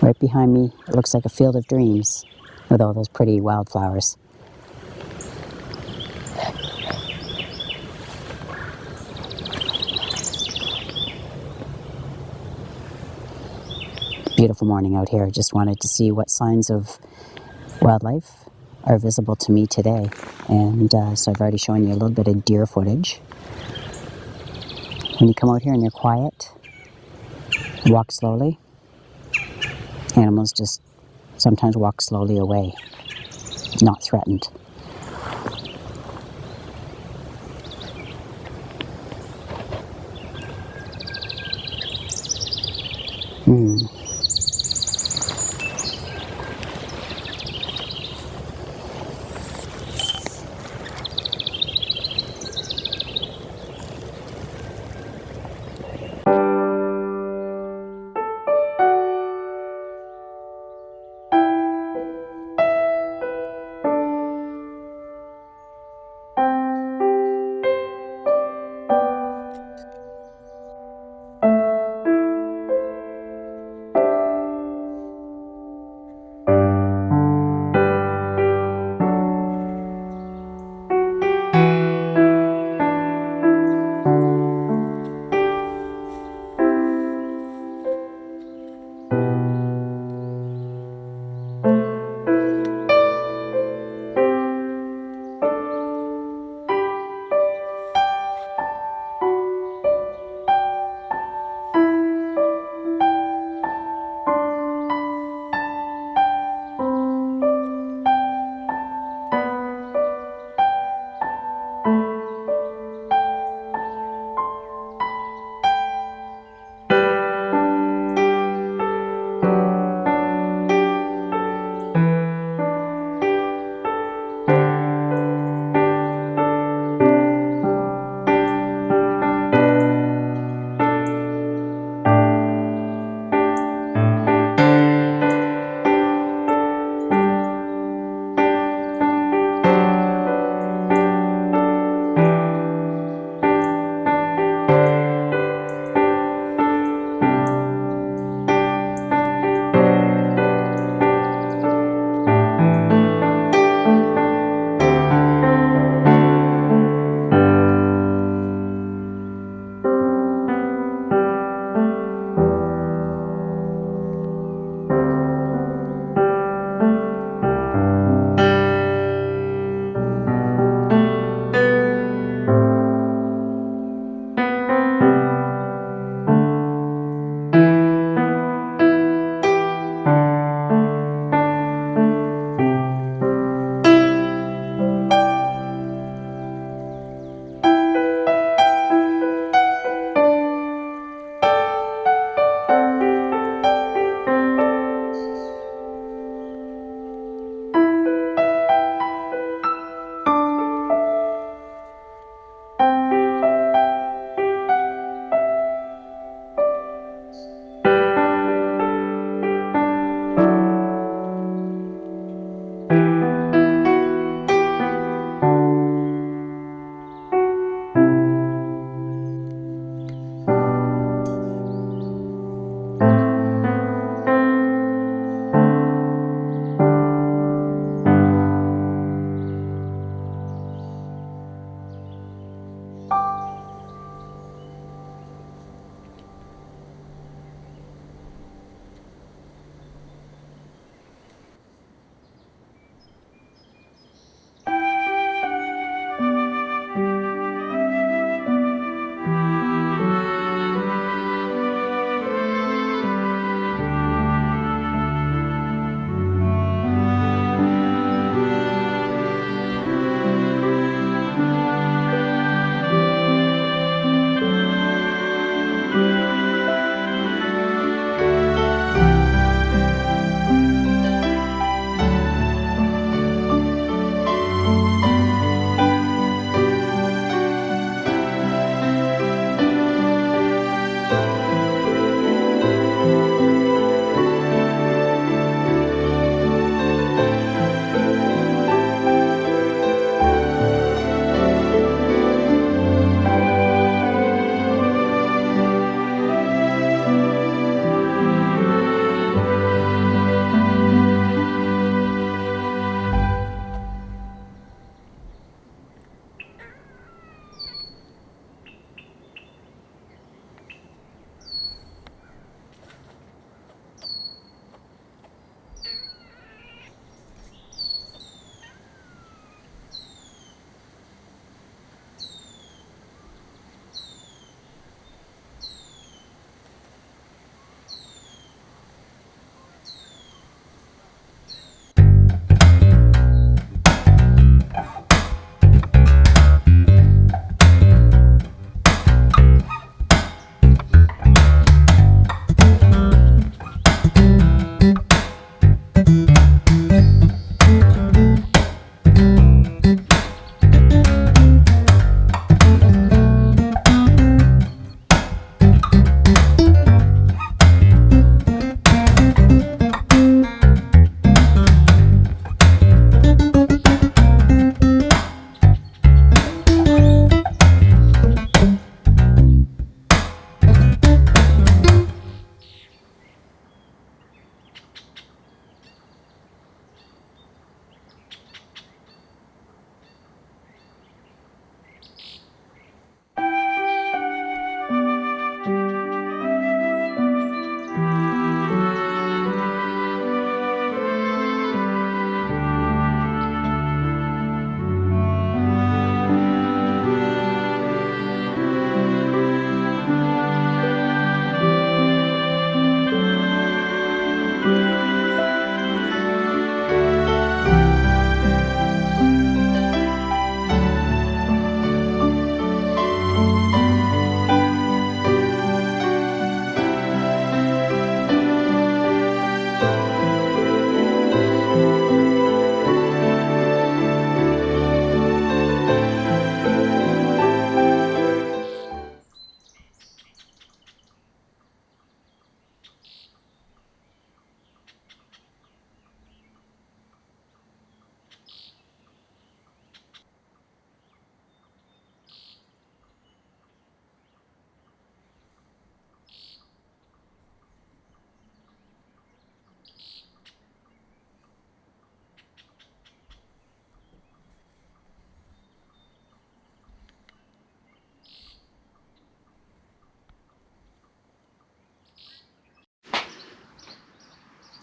Right behind me, it looks like a field of dreams with all those pretty wildflowers. Beautiful morning out here. Just wanted to see what signs of wildlife are visible to me today. And so I've already shown you a little bit of deer footage. When you come out here and you're quiet, walk slowly. Animals just sometimes walk slowly away, not threatened.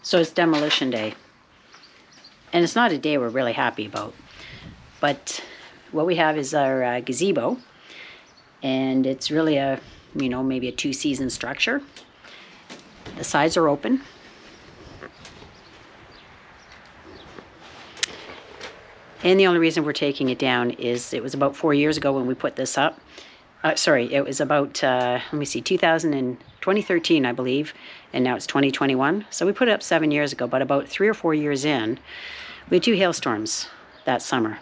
So it's demolition day. And it's not a day we're really happy about. But what we have is our gazebo. And it's really a, maybe a 2-season structure. The sides are open. And the only reason we're taking it down is it was about 4 years ago when we put this up. It was about, 2013, I believe, and now it's 2021. So we put it up 7 years ago, but about 3 or 4 years in, we had 2 hailstorms that summer.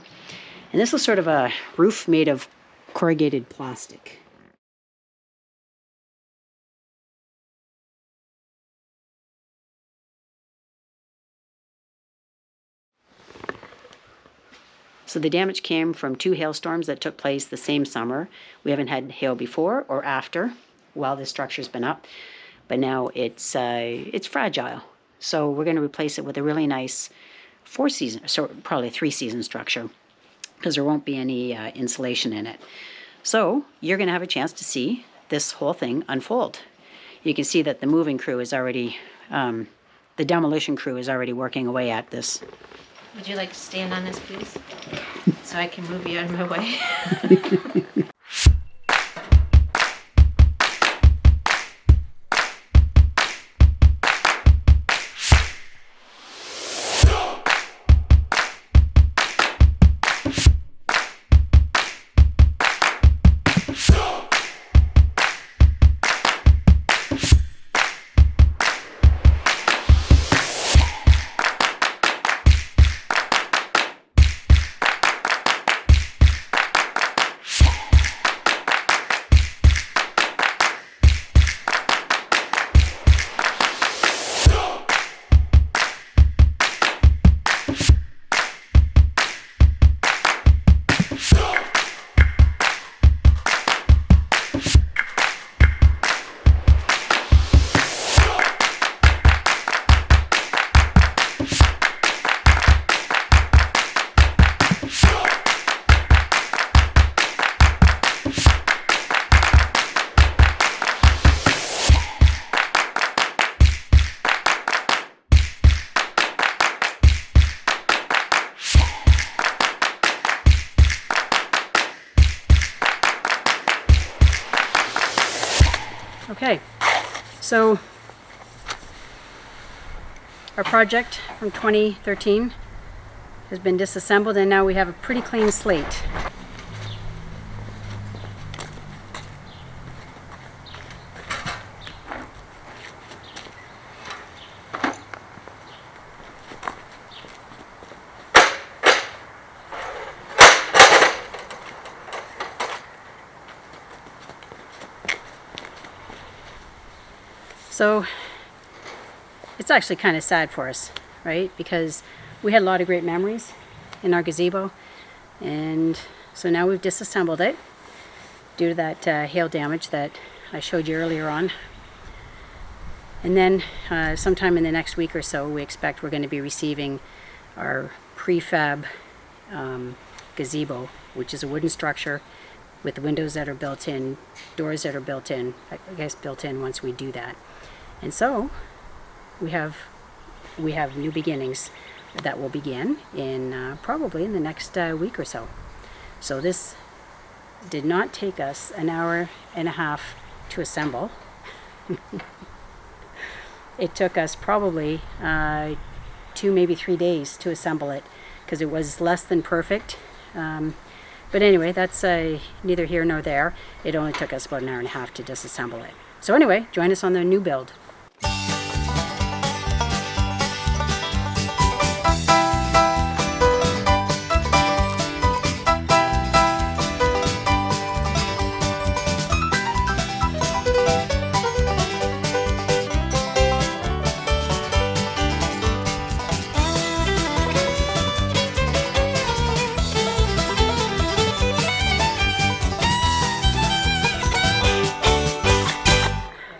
And this was sort of a roof made of corrugated plastic. So the damage came from 2 hailstorms that took place the same summer. We haven't had hail before or after while this structure's been up, but now it's fragile. So we're going to replace it with a really nice 4-season, so probably 3-season structure, because there won't be any insulation in it. So you're going to have a chance to see this whole thing unfold. You can see that the moving crew is already, the demolition crew is already working away at this. Would you like to stand on this, please? So I can move you out of my way. Okay, so our project from 2013 has been disassembled, and now we have a pretty clean slate. So it's actually kind of sad for us, right? Because we had a lot of great memories in our gazebo, and so now we've disassembled it due to that hail damage that I showed you earlier on. And then sometime in the next week or so, we expect we're going to be receiving our prefab gazebo, which is a wooden structure with windows that are built in, doors that are built in, I guess built in once we do that. And so we have new beginnings that will begin in probably in the next week or so. So this did not take us an hour and a half to assemble. It took us probably 2, maybe 3 days to assemble it because it was less than perfect. But anyway, that's neither here nor there. It only took us about an hour and a half to disassemble it. So anyway, join us on the new build.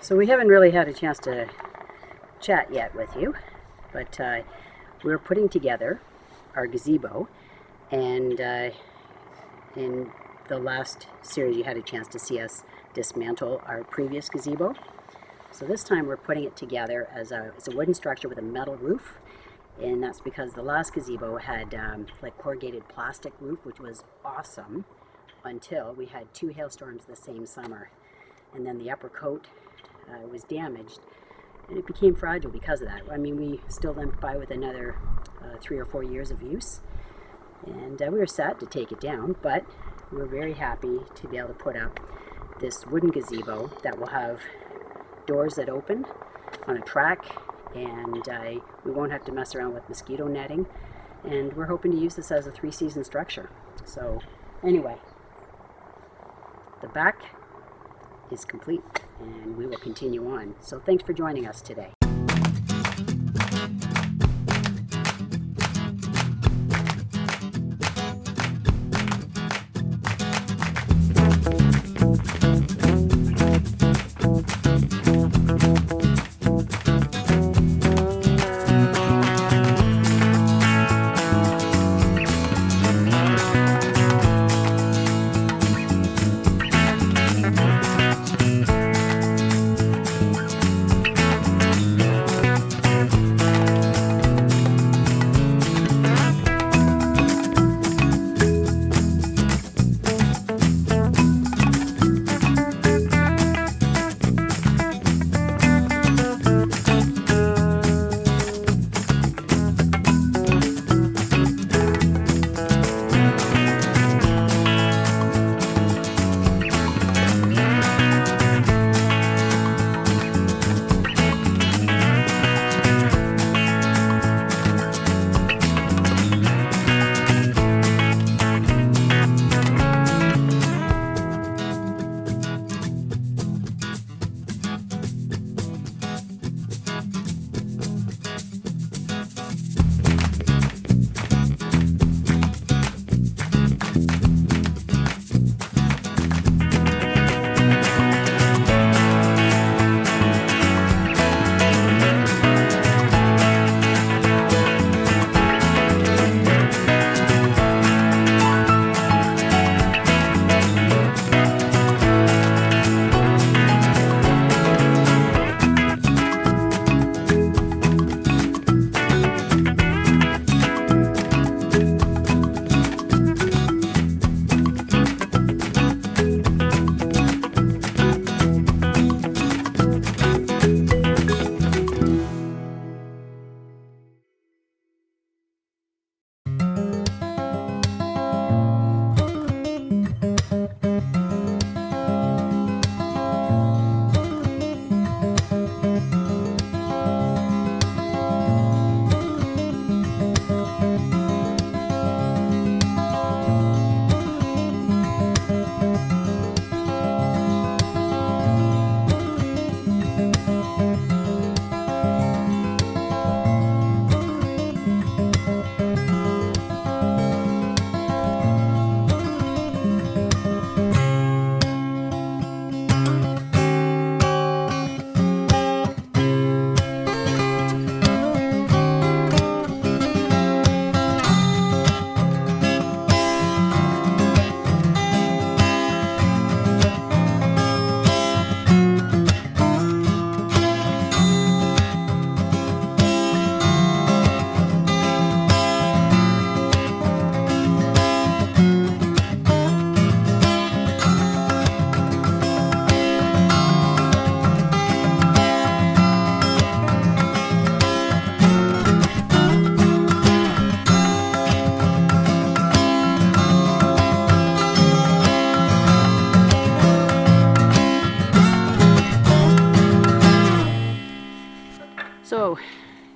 So we haven't really had a chance to chat yet with you, but we're putting together our gazebo, and in the last series you had a chance to see us dismantle our previous gazebo. So this time we're putting it together as a wooden structure with a metal roof, and that's because the last gazebo had like corrugated plastic roof, which was awesome until we had 2 hailstorms the same summer, and then the upper coat was damaged and it became fragile because of that. I mean, we still limped by with another 3 or 4 years of use, and we were sad to take it down, but we're very happy to be able to put up this wooden gazebo that will have doors that open on a track, and we won't have to mess around with mosquito netting, and we're hoping to use this as a 3-season structure. So anyway, the back is complete, and we will continue on. So thanks for joining us today.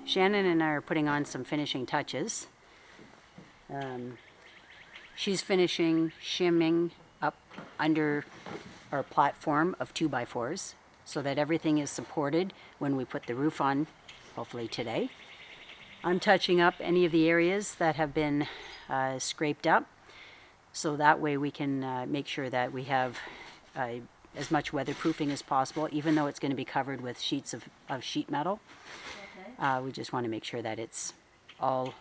Shannon and I are putting on some finishing touches. She's finishing shimming up under our platform of 2x4s so that everything is supported when we put the roof on, hopefully today. I'm touching up any of the areas that have been scraped up, so that way we can make sure that we have as much weatherproofing as possible, even though it's going to be covered with sheets of sheet metal. Okay. We just want to make sure that it's all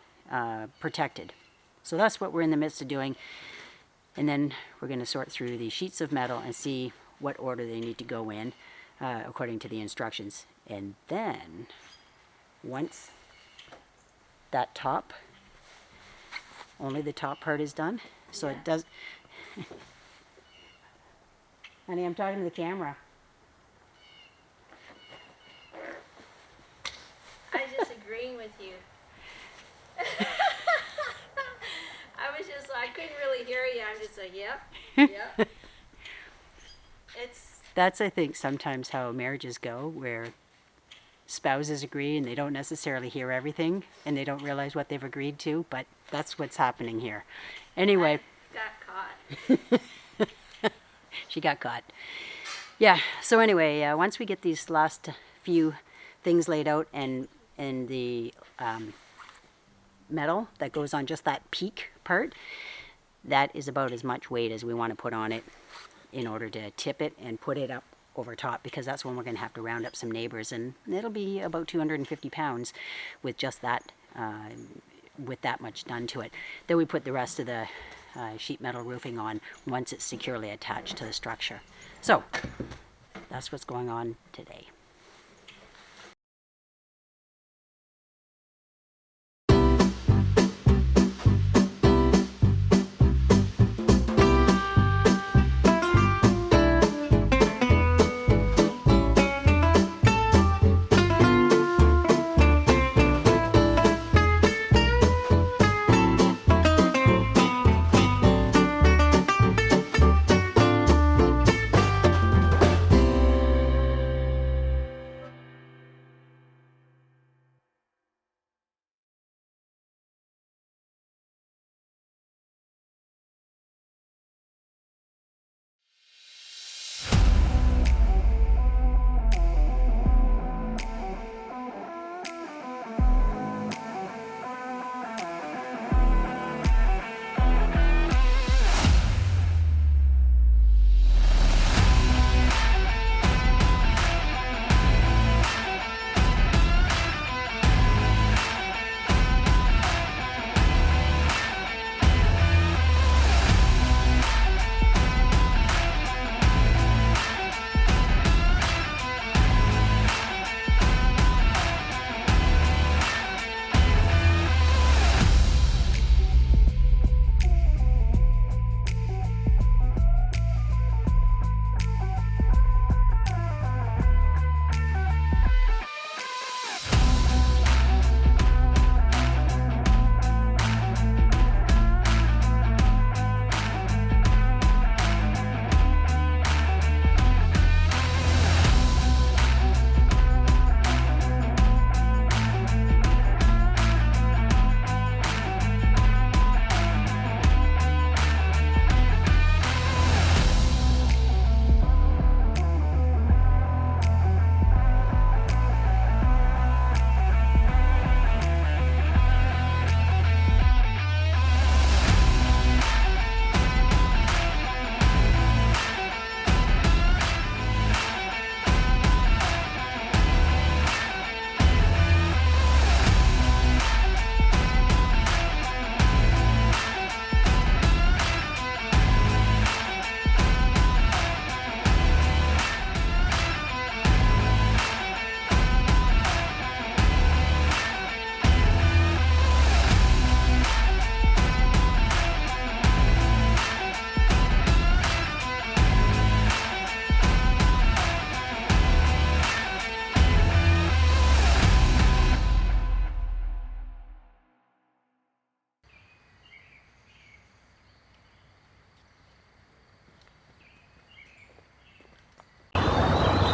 protected. So that's what we're in the midst of doing. And then we're going to sort through the sheets of metal and see what order they need to go in according to the instructions. And then once that top, only the top part is done. So it does. Honey, I'm talking to the camera. I'm just agreeing with you. I was just, I couldn't really hear you. I'm just like, yep, yep. That's, I think, sometimes how marriages go, where spouses agree and they don't necessarily hear everything and they don't realize what they've agreed to, but that's what's happening here. Anyway. I got caught. She got caught. Yeah, so anyway, once we get these last few things laid out and the metal that goes on just that peak part, that is about as much weight as we want to put on it in order to tip it and put it up over top, because that's when we're going to have to round up some neighbors, and it'll be about 250 pounds with just that, with that much done to it. Then we put the rest of the sheet metal roofing on once it's securely attached to the structure. So that's what's going on today.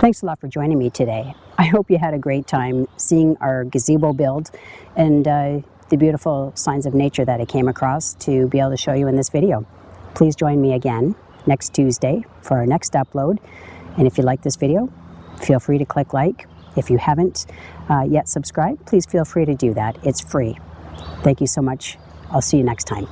Thanks a lot for joining me today. I hope you had a great time seeing our gazebo build and the beautiful signs of nature that I came across to be able to show you in this video. Please join me again next Tuesday for our next upload. And if you like this video, feel free to click like. If you haven't yet subscribed, please feel free to do that. It's free. Thank you so much. I'll see you next time.